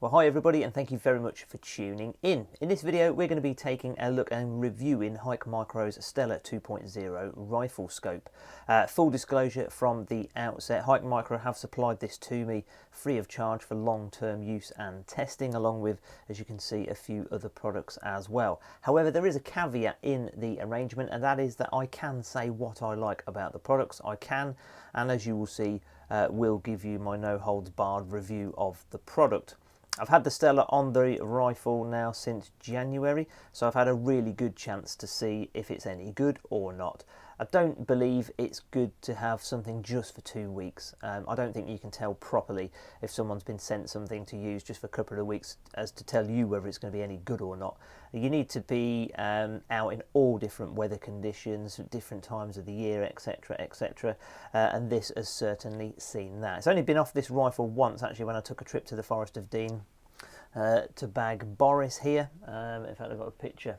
Well, hi everybody, and thank you very much for tuning in. In this video, we're going to be taking a look and reviewing HIKMICRO's Stellar 2.0 rifle scope. Full disclosure from the outset, HIKMICRO have supplied this to me free of charge for long-term use and testing, along with, as you can see, a few other products as well. However, there is a caveat in the arrangement, and that is that I can say what I like about the products. I can, and as you will see, will give you my no-holds-barred review of the product. I've had the Stellar on the rifle now since January, so I've had a really good chance to see if it's any good or not. I don't believe it's good to have something just for 2 weeks. I don't think you can tell properly if someone's been sent something to use just for a couple of weeks as to tell you whether it's going to be any good or not. You need to be out in all different weather conditions, different times of the year, etc, etc, and this has certainly seen that. It's only been off this rifle once, actually, when I took a trip to the Forest of Dean to bag Boris here. In fact, I've got a picture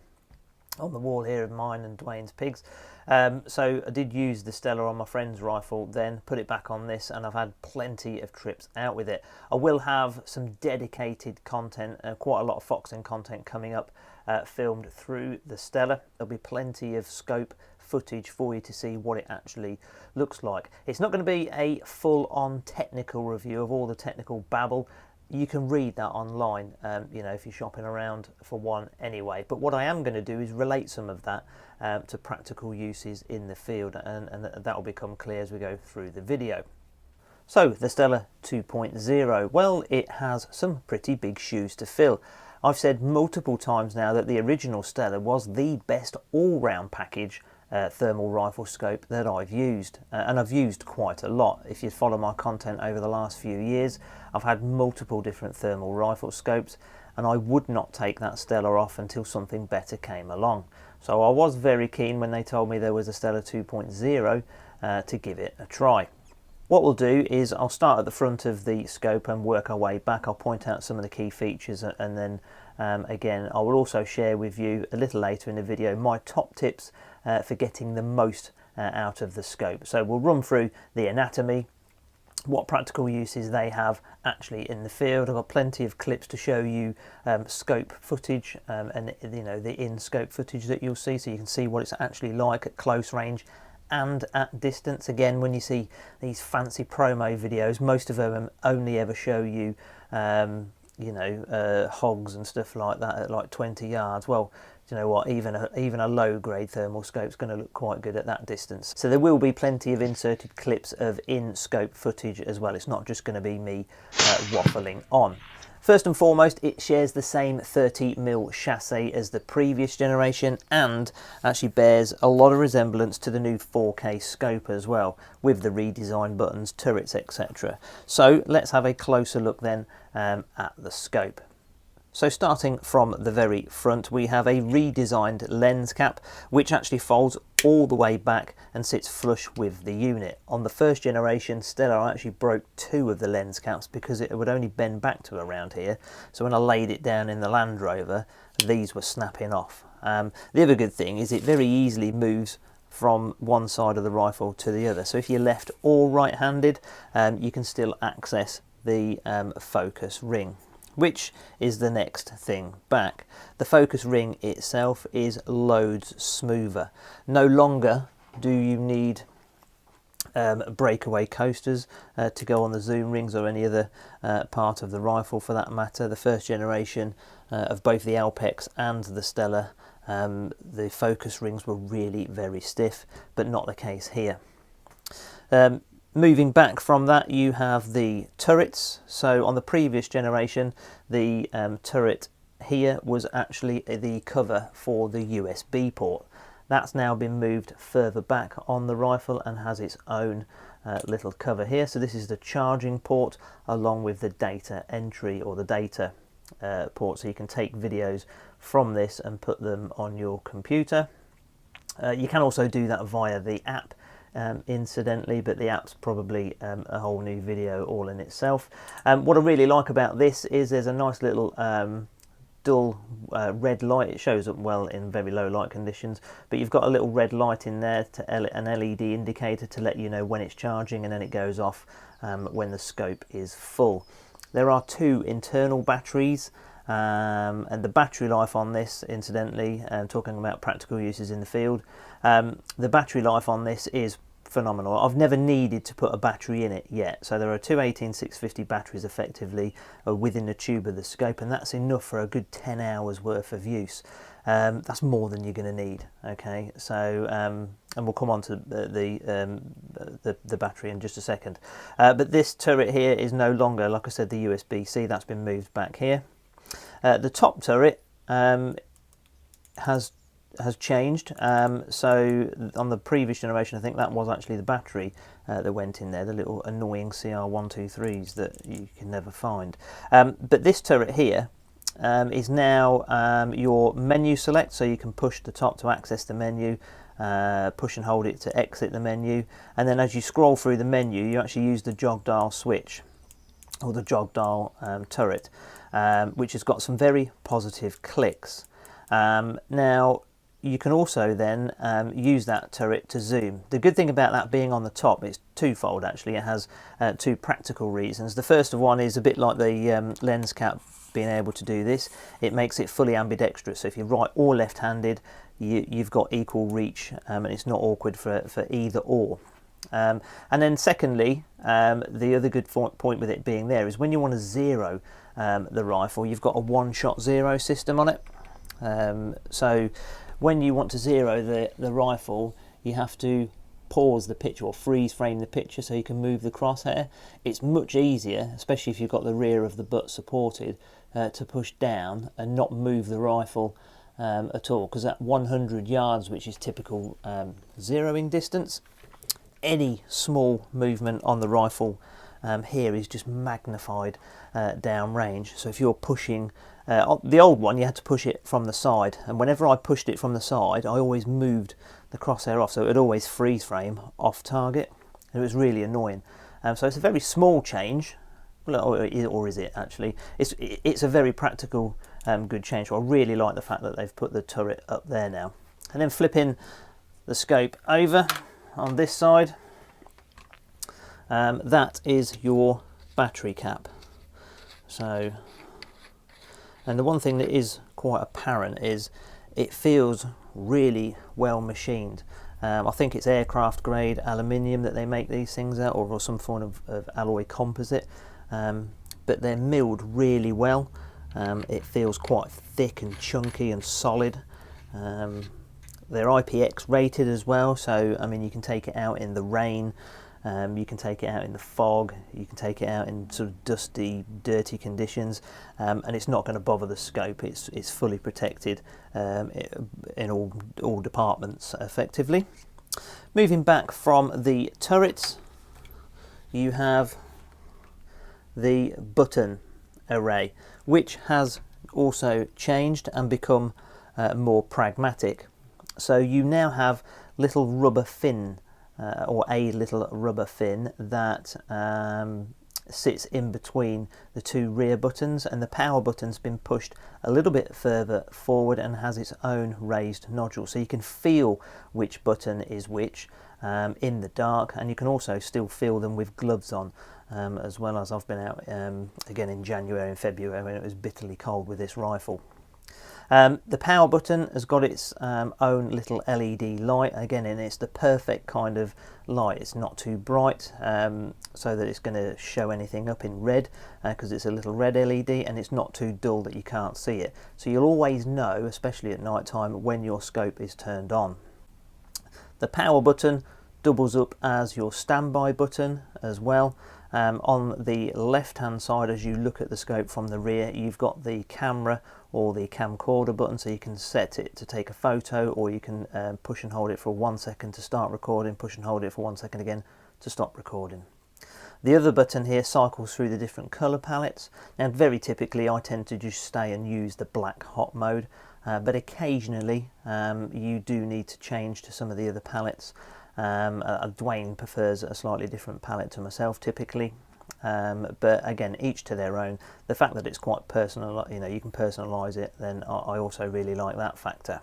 on the wall here of mine and Dwayne's pigs. So I did use the Stellar on my friend's rifle, then put it back on this, and I've had plenty of trips out with it. I will have some dedicated content, quite a lot of foxing content coming up, filmed through the Stellar. There'll be plenty of scope footage for you to see what it actually looks like. It's not going to be a full-on technical review of all the technical babble. You can read that online, you know, if you're shopping around for one anyway. But what I am going to do is relate some of that to practical uses in the field, and that will become clear as we go through the video. So, the Stellar 2.0, well, it has some pretty big shoes to fill. I've said multiple times now that the original Stellar was the best all-round package thermal rifle scope that I've used, and I've used quite a lot. If you follow my content over the last few years, I've had multiple different thermal rifle scopes, and I would not take that Stellar off until something better came along. So I was very keen when they told me there was a Stellar 2.0 to give it a try. What we'll do is I'll start at the front of the scope and work our way back. I'll point out some of the key features, and then again I will also share with you a little later in the video my top tips for getting the most out of the scope. So we'll run through the anatomy, what practical uses they have actually in the field. I've got plenty of clips to show you scope footage and you know, the in-scope footage that you'll see, so you can see what it's actually like at close range and at distance. Again, when you see these fancy promo videos, most of them only ever show you you know, hogs and stuff like that at like 20 yards. Well, you know what, even a low grade thermal scope is going to look quite good at that distance. So there will be plenty of inserted clips of in-scope footage as well. It's not just going to be me waffling on. First and foremost, it shares the same 30mm chassis as the previous generation, and actually bears a lot of resemblance to the new 4K scope as well, with the redesigned buttons, turrets, etc. So let's have a closer look then at the scope. So starting from the very front, we have a redesigned lens cap, which actually folds all the way back and sits flush with the unit. On the first generation Stellar, I actually broke 2 of the lens caps because it would only bend back to around here. So when I laid it down in the Land Rover, these were snapping off. The other good thing is it very easily moves from one side of the rifle to the other. So if you're left or right-handed, you can still access the focus ring, which is the next thing back. The focus ring itself is loads smoother. No longer do you need breakaway coasters to go on the zoom rings or any other part of the rifle for that matter. The first generation of both the Alpex and the Stellar, the focus rings were really very stiff, but not the case here. Moving back from that, you have the turrets. So on the previous generation, the turret here was actually the cover for the USB port. That's now been moved further back on the rifle and has its own little cover here. So this is the charging port along with the data entry or the data port. So you can take videos from this and put them on your computer. You can also do that via the app. Incidentally, but the app's probably a whole new video all in itself. What I really like about this is there's a nice little dull red light. It shows up well in very low light conditions, but you've got a little red light in there, an LED indicator to let you know when it's charging, and then it goes off when the scope is full. There are 2 internal batteries, and the battery life on this, incidentally, talking about practical uses in the field, the battery life on this is phenomenal. I've never needed to put a battery in it yet. So there are 2 18650 batteries effectively within the tube of the scope, and that's enough for a good 10 hours worth of use. That's more than you're going to need. Okay, so and we'll come on to the battery in just a second. But this turret here is no longer, like I said, the USB-C. That's been moved back here. The top turret has changed. So on the previous generation, I think that was actually the battery that went in there, the little annoying CR123s that you can never find. But this turret here is now your menu select, so you can push the top to access the menu, push and hold it to exit the menu, and then as you scroll through the menu, you actually use the jog dial switch, or the jog dial turret, which has got some very positive clicks. Now, you can also then use that turret to zoom. The good thing about that being on the top is twofold actually. It has 2 practical reasons. The first of one is a bit like the lens cap being able to do this. It makes it fully ambidextrous, so if you're right or left-handed, you've got equal reach, and it's not awkward for either or. And then secondly, the other good point with it being there is when you want to zero the rifle, you've got a one-shot zero system on it. So when you want to zero the rifle, you have to pause the picture or freeze frame the picture so you can move the crosshair. It's much easier, especially if you've got the rear of the butt supported, to push down and not move the rifle at all, because at 100 yards, which is typical zeroing distance, any small movement on the rifle here is just magnified down range. So if you're pushing the old one, you had to push it from the side, and whenever I pushed it from the side, I always moved the crosshair off, so it would always freeze frame off target. It was really annoying. So it's a very small change, or is it actually? It's a very practical, good change. So I really like the fact that they've put the turret up there now. And then flipping the scope over on this side, that is your battery cap. So, and the one thing that is quite apparent is it feels really well machined. I think it's aircraft grade aluminium that they make these things out, or some form of alloy composite, but they're milled really well. It feels quite thick and chunky and solid. They're IPX rated as well, so I mean you can take it out in the rain, you can take it out in the fog, you can take it out in sort of dusty, dirty conditions, and it's not going to bother the scope. It's fully protected in all departments effectively. Moving back from the turrets, you have the button array, which has also changed and become more pragmatic. So you now have little rubber fin, or a little rubber fin that sits in between the 2 rear buttons, and the power button's been pushed a little bit further forward and has its own raised nodule, so you can feel which button is which in the dark, and you can also still feel them with gloves on, as well as I've been out again in January and February when it was bitterly cold with this rifle. The power button has got its own little LED light again, and it's the perfect kind of light. It's not too bright so that it's going to show anything up in red, because it's a little red LED, and it's not too dull that you can't see it. So you'll always know, especially at night time, when your scope is turned on. The power button doubles up as your standby button as well. On the left hand side, as you look at the scope from the rear, you've got the camera or the camcorder button, so you can set it to take a photo, or you can push and hold it for 1 second to start recording, push and hold it for 1 second again to stop recording. The other button here cycles through the different colour palettes. Now very typically I tend to just stay and use the black hot mode, but occasionally you do need to change to some of the other palettes. Dwayne prefers a slightly different palette to myself typically, but again, each to their own. The fact that it's quite personal, you know, you can personalise it, then I also really like that factor.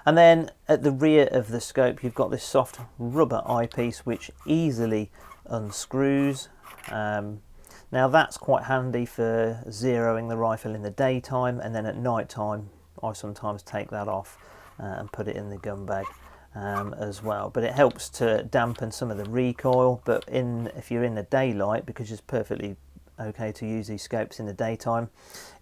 And then at the rear of the scope, you've got this soft rubber eyepiece which easily unscrews. Now that's quite handy for zeroing the rifle in the daytime, and then at night time I sometimes take that off and put it in the gun bag as well. But it helps to dampen some of the recoil, but if you're in the daylight, because it's perfectly okay to use these scopes in the daytime,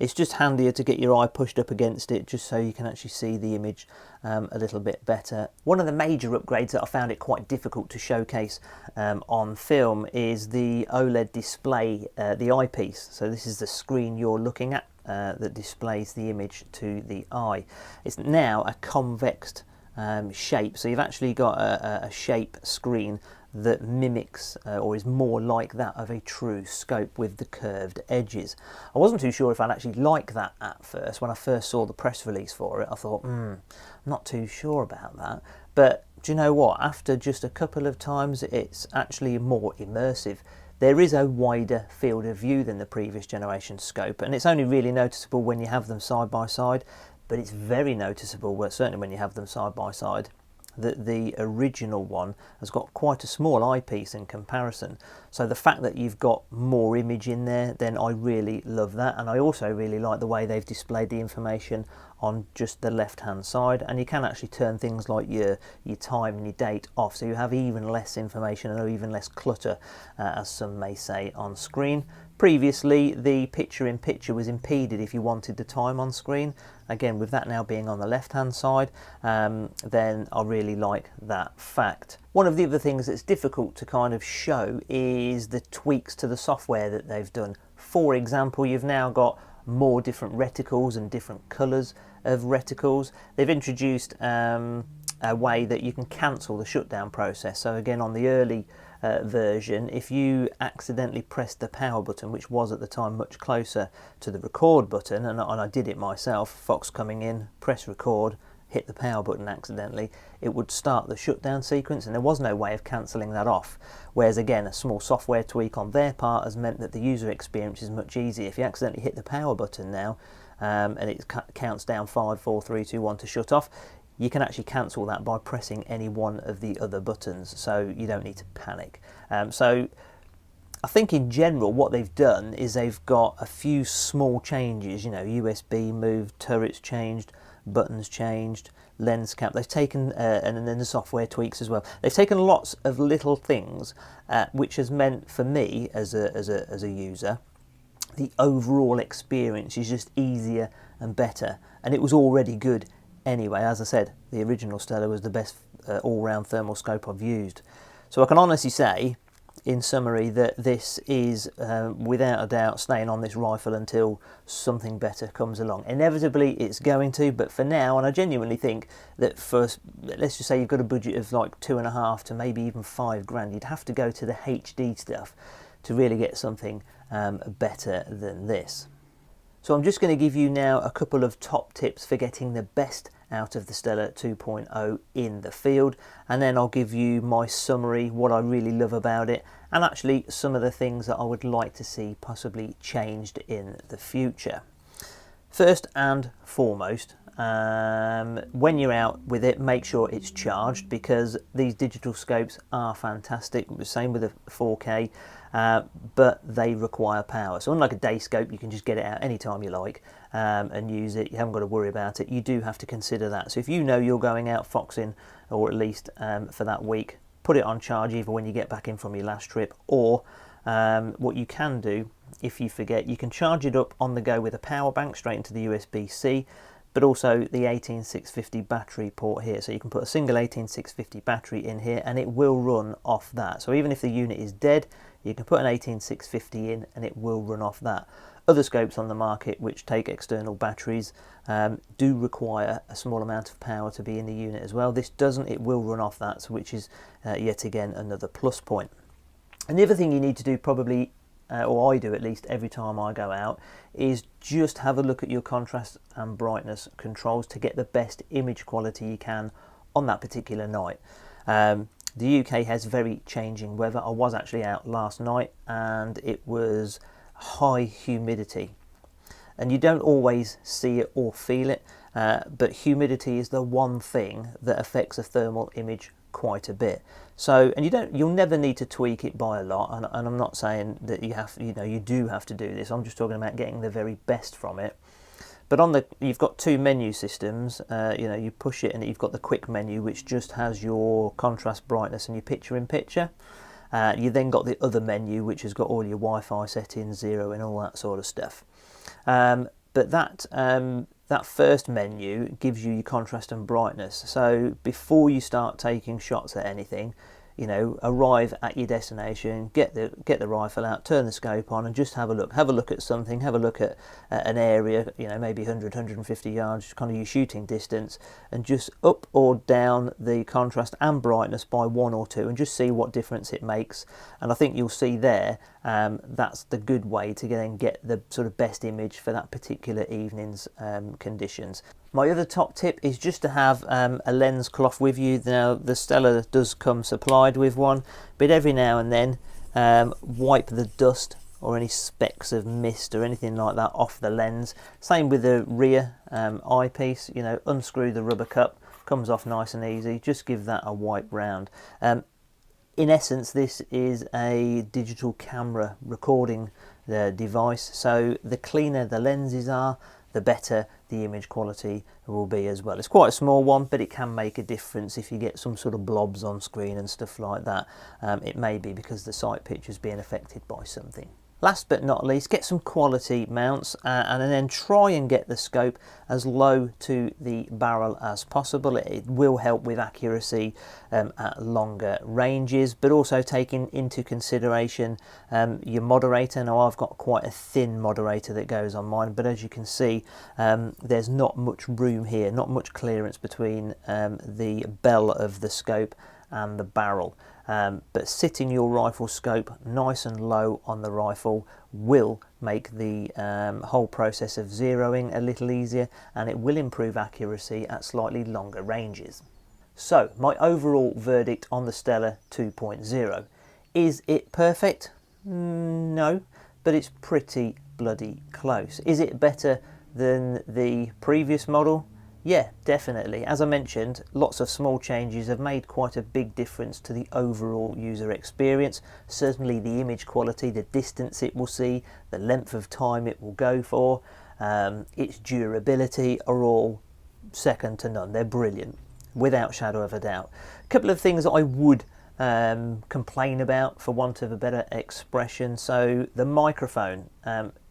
it's just handier to get your eye pushed up against it just so you can actually see the image a little bit better. One of the major upgrades that I found it quite difficult to showcase on film is the OLED display, the eyepiece. So this is the screen you're looking at that displays the image to the eye. It's now a convex shape, so you've actually got a shape screen that mimics or is more like that of a true scope with the curved edges. I wasn't too sure if I'd actually like that at first. When I first saw the press release for it, I thought, I'm not too sure about that. But do you know what? After just a couple of times, it's actually more immersive. There is a wider field of view than the previous generation scope, and it's only really noticeable when you have them side by side, but it's very noticeable, well, certainly when you have them side by side, that the original one has got quite a small eyepiece in comparison. So the fact that you've got more image in there, then I really love that. And I also really like the way they've displayed the information on just the left hand side, and you can actually turn things like your time and your date off, so you have even less information or even less clutter, as some may say, on screen. Previously, the picture-in-picture was impeded if you wanted the time on screen. Again, with that now being on the left-hand side, then I really like that fact. One of the other things that's difficult to kind of show is the tweaks to the software that they've done. For example, you've now got more different reticles and different colours of reticles. They've introduced a way that you can cancel the shutdown process. So again, on the early version, if you accidentally pressed the power button, which was at the time much closer to the record button, and I did it myself, Fox coming in, press record, hit the power button accidentally, it would start the shutdown sequence, and there was no way of cancelling that off. Whereas again, a small software tweak on their part has meant that the user experience is much easier. If you accidentally hit the power button now, and it counts down 5, 4, 3, 2, 1 to shut off, you can actually cancel that by pressing any one of the other buttons, so you don't need to panic. So I think in general what they've done is they've got a few small changes, you know, USB moved, turrets changed, buttons changed, lens cap. They've taken, and then the software tweaks as well. They've taken lots of little things, which has meant for me as a user, the overall experience is just easier and better, and it was already good anyway. As I said, the original Stellar was the best all-round thermal scope I've used. So I can honestly say, in summary, that this is without a doubt staying on this rifle until something better comes along. Inevitably it's going to, but for now, and I genuinely think that for, let's just say you've got a budget of like 2.5 to maybe even 5 grand, you'd have to go to the HD stuff to really get something better than this. So I'm just going to give you now a couple of top tips for getting the best out of the Stellar 2.0 in the field, and then I'll give you my summary, what I really love about it, and actually some of the things that I would like to see possibly changed in the future. First and foremost, when you're out with it, make sure it's charged, because these digital scopes are fantastic. The same with the 4K, but they require power. So unlike a day scope, you can just get it out anytime you like and use it. You haven't got to worry about it. You do have to consider that. So if you know you're going out foxing, or at least for that week, put it on charge either when you get back in from your last trip, or what you can do, if you forget, you can charge it up on the go with a power bank straight into the USB-C, but also the 18650 battery port here. So you can put a single 18650 battery in here and it will run off that. So even if the unit is dead, you can put an 18650 in and it will run off that. Other scopes on the market which take external batteries do require a small amount of power to be in the unit as well. This doesn't, it will run off that, so which is yet again another plus point. And the other thing you need to do probably, or I do at least every time I go out, is just have a look at your contrast and brightness controls to get the best image quality you can on that particular night. The UK has very changing weather. I was actually out last night and it was high humidity, and you don't always see it or feel it, but humidity is the one thing that affects a thermal image quite a bit. So, and you'll never need to tweak it by a lot, and I'm not saying that you do have to do this. I'm just talking about getting the very best from it. But you've got two menu systems. You push it and you've got the quick menu, which just has your contrast, brightness, and your picture-in-picture. You then got the other menu, which has got all your Wi-Fi settings, zero, and all that sort of stuff. But that first menu gives you your contrast and brightness. So before you start taking shots at anything, arrive at your destination, get the rifle out, turn the scope on, and just have a look at something, have a look at an area, maybe 100, 150 yards, kind of your shooting distance, and just up or down the contrast and brightness by 1 or 2, and just see what difference it makes. And I think you'll see there, that's the good way to get the sort of best image for that particular evening's conditions. My other top tip is just to have a lens cloth with you. Now, the Stellar does come supplied with one, but every now and then wipe the dust or any specks of mist or anything like that off the lens. Same with the rear eyepiece, unscrew the rubber cup, comes off nice and easy. Just give that a wipe round. In essence, this is a digital camera recording device, so the cleaner the lenses are, the better the image quality will be as well. It's quite a small one, but it can make a difference if you get some sort of blobs on screen and stuff like that. It may be because the sight picture's being affected by something. Last but not least, get some quality mounts and then try and get the scope as low to the barrel as possible. It will help with accuracy at longer ranges, but also taking into consideration your moderator. Now, I've got quite a thin moderator that goes on mine, but as you can see, there's not much room here, not much clearance between the bell of the scope and the barrel. But sitting your rifle scope nice and low on the rifle will make the whole process of zeroing a little easier, and it will improve accuracy at slightly longer ranges. So, my overall verdict on the Stellar 2.0. Is it perfect? No, but it's pretty bloody close. Is it better than the previous model? Yeah, definitely. As I mentioned, lots of small changes have made quite a big difference to the overall user experience. Certainly the image quality, the distance it will see, the length of time it will go for, its durability are all second to none. They're brilliant, without shadow of a doubt. A couple of things that I would complain about, for want of a better expression. So the microphone,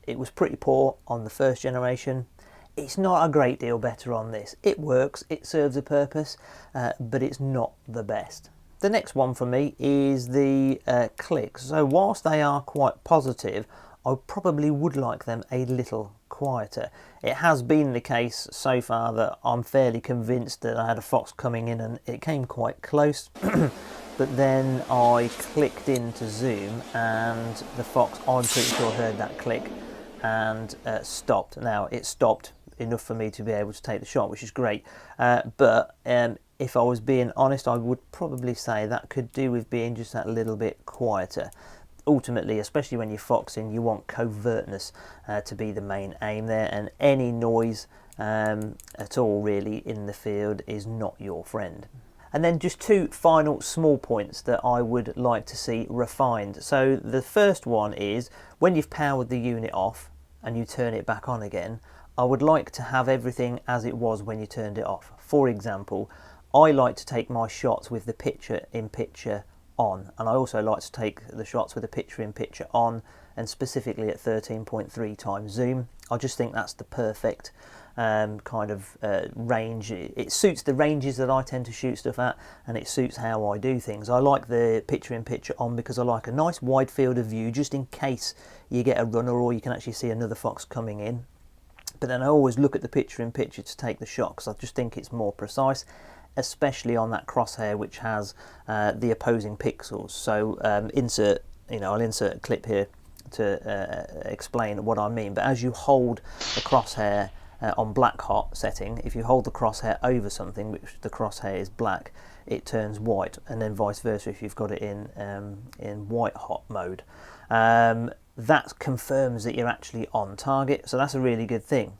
it was pretty poor on the first generation. It's not a great deal better on this. It works, it serves a purpose, but it's not the best. The next one for me is the clicks. So whilst they are quite positive, I probably would like them a little quieter. It has been the case so far that I'm fairly convinced that I had a fox coming in and it came quite close, but then I clicked into zoom and the fox, I'm pretty sure, heard that click and stopped. Now, it stopped enough for me to be able to take the shot, which is great, but if I was being honest, I would probably say that could do with being just that little bit quieter. Ultimately, especially when you're foxing, you want covertness to be the main aim there, and any noise at all really in the field is not your friend. And then just two final small points that I would like to see refined. So the first one is, when you've powered the unit off and you turn it back on again, I would like to have everything as it was when you turned it off. For example, I like to take my shots with the picture-in-picture on, and I also like to take the shots with the picture-in-picture on, and specifically at 13.3 times zoom. I just think that's the perfect kind of range. It suits the ranges that I tend to shoot stuff at, and it suits how I do things. I like the picture-in-picture on because I like a nice wide field of view, just in case you get a runner or you can actually see another fox coming in. But then I always look at the picture-in-picture to take the shot because I just think it's more precise, especially on that crosshair which has the opposing pixels. So I'll insert a clip here to explain what I mean. But as you hold the crosshair on black hot setting, if you hold the crosshair over something which the crosshair is black, it turns white, and then vice versa if you've got it in white hot mode. That confirms that you're actually on target, so that's a really good thing.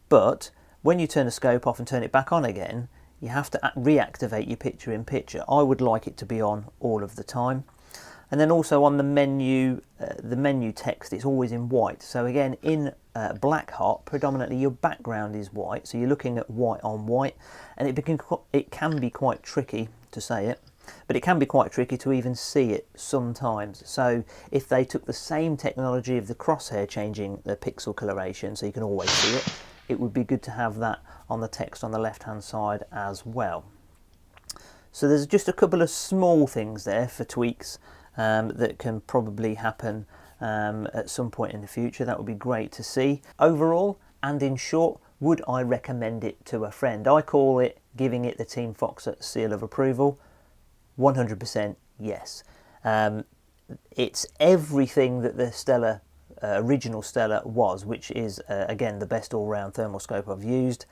But when you turn the scope off and turn it back on again, you have to reactivate your picture in picture. I would like it to be on all of the time. And then also on the menu text, it's always in white. So again, in black hot, predominantly your background is white, so you're looking at white on white, and it can be quite tricky to say it, but it can be quite tricky to even see it sometimes. So if they took the same technology of the crosshair changing the pixel coloration, so you can always see it, it would be good to have that on the text on the left hand side as well. So there's just a couple of small things there for tweaks that can probably happen at some point in the future. That would be great to see. Overall, and in short, would I recommend it to a friend? I call it giving it the Team Foxer seal of approval. 100% yes. It's everything that the Stellar, original Stellar was, which is again the best all-round thermal scope I've used,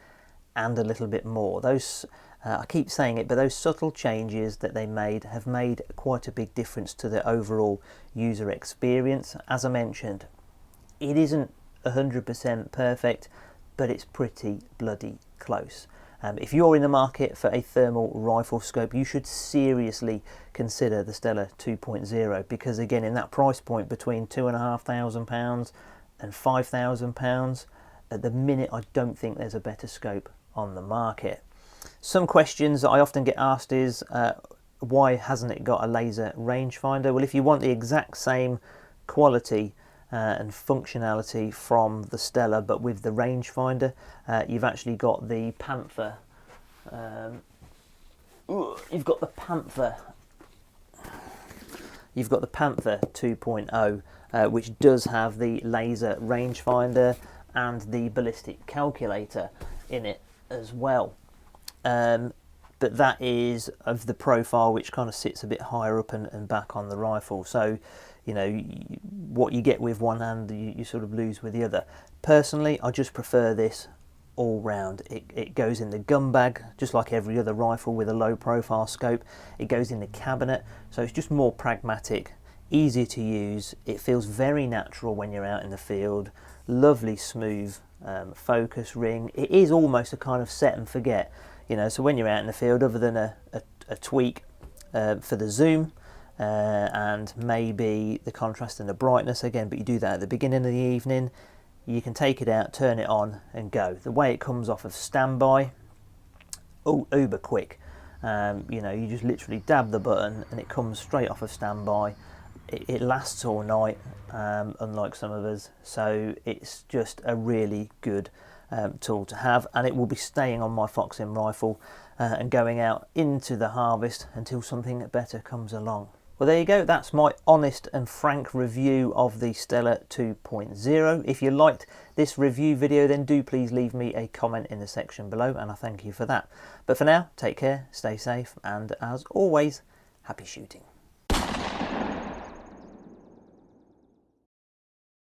and a little bit more. Those I keep saying it, but those subtle changes that they made have made quite a big difference to the overall user experience. As I mentioned, it isn't 100% perfect, but it's pretty bloody close. If you're in the market for a thermal rifle scope, you should seriously consider the Stellar 2.0, because again, in that price point between £2,500 and £5,000, at the minute I don't think there's a better scope on the market. Some questions that I often get asked is, why hasn't it got a laser rangefinder? Well, if you want the exact same quality and functionality from the Stellar, but with the rangefinder, you've actually got the Panther. You've got the Panther 2.0, which does have the laser rangefinder and the ballistic calculator in it as well. But that is of the profile which kind of sits a bit higher up and back on the rifle. So, you know, what you get with one hand, you sort of lose with the other. Personally, I just prefer this all round. It goes in the gun bag, just like every other rifle with a low profile scope. It goes in the cabinet, so it's just more pragmatic, easier to use. It feels very natural when you're out in the field. Lovely smooth focus ring. It is almost a kind of set and forget, you know, so when you're out in the field, other than a tweak for the zoom and maybe the contrast and the brightness again, but you do that at the beginning of the evening, you can take it out, turn it on and go. The way it comes off of standby, uber quick. You know, you just literally dab the button and it comes straight off of standby. It lasts all night, unlike some of us, so it's just a really good tool to have, and it will be staying on my Foxin rifle and going out into the harvest until something better comes along. Well, there you go. That's my honest and frank review of the Stellar 2.0. If you liked this review video, then do please leave me a comment in the section below, and I thank you for that. But for now, take care, stay safe, and as always, happy shooting.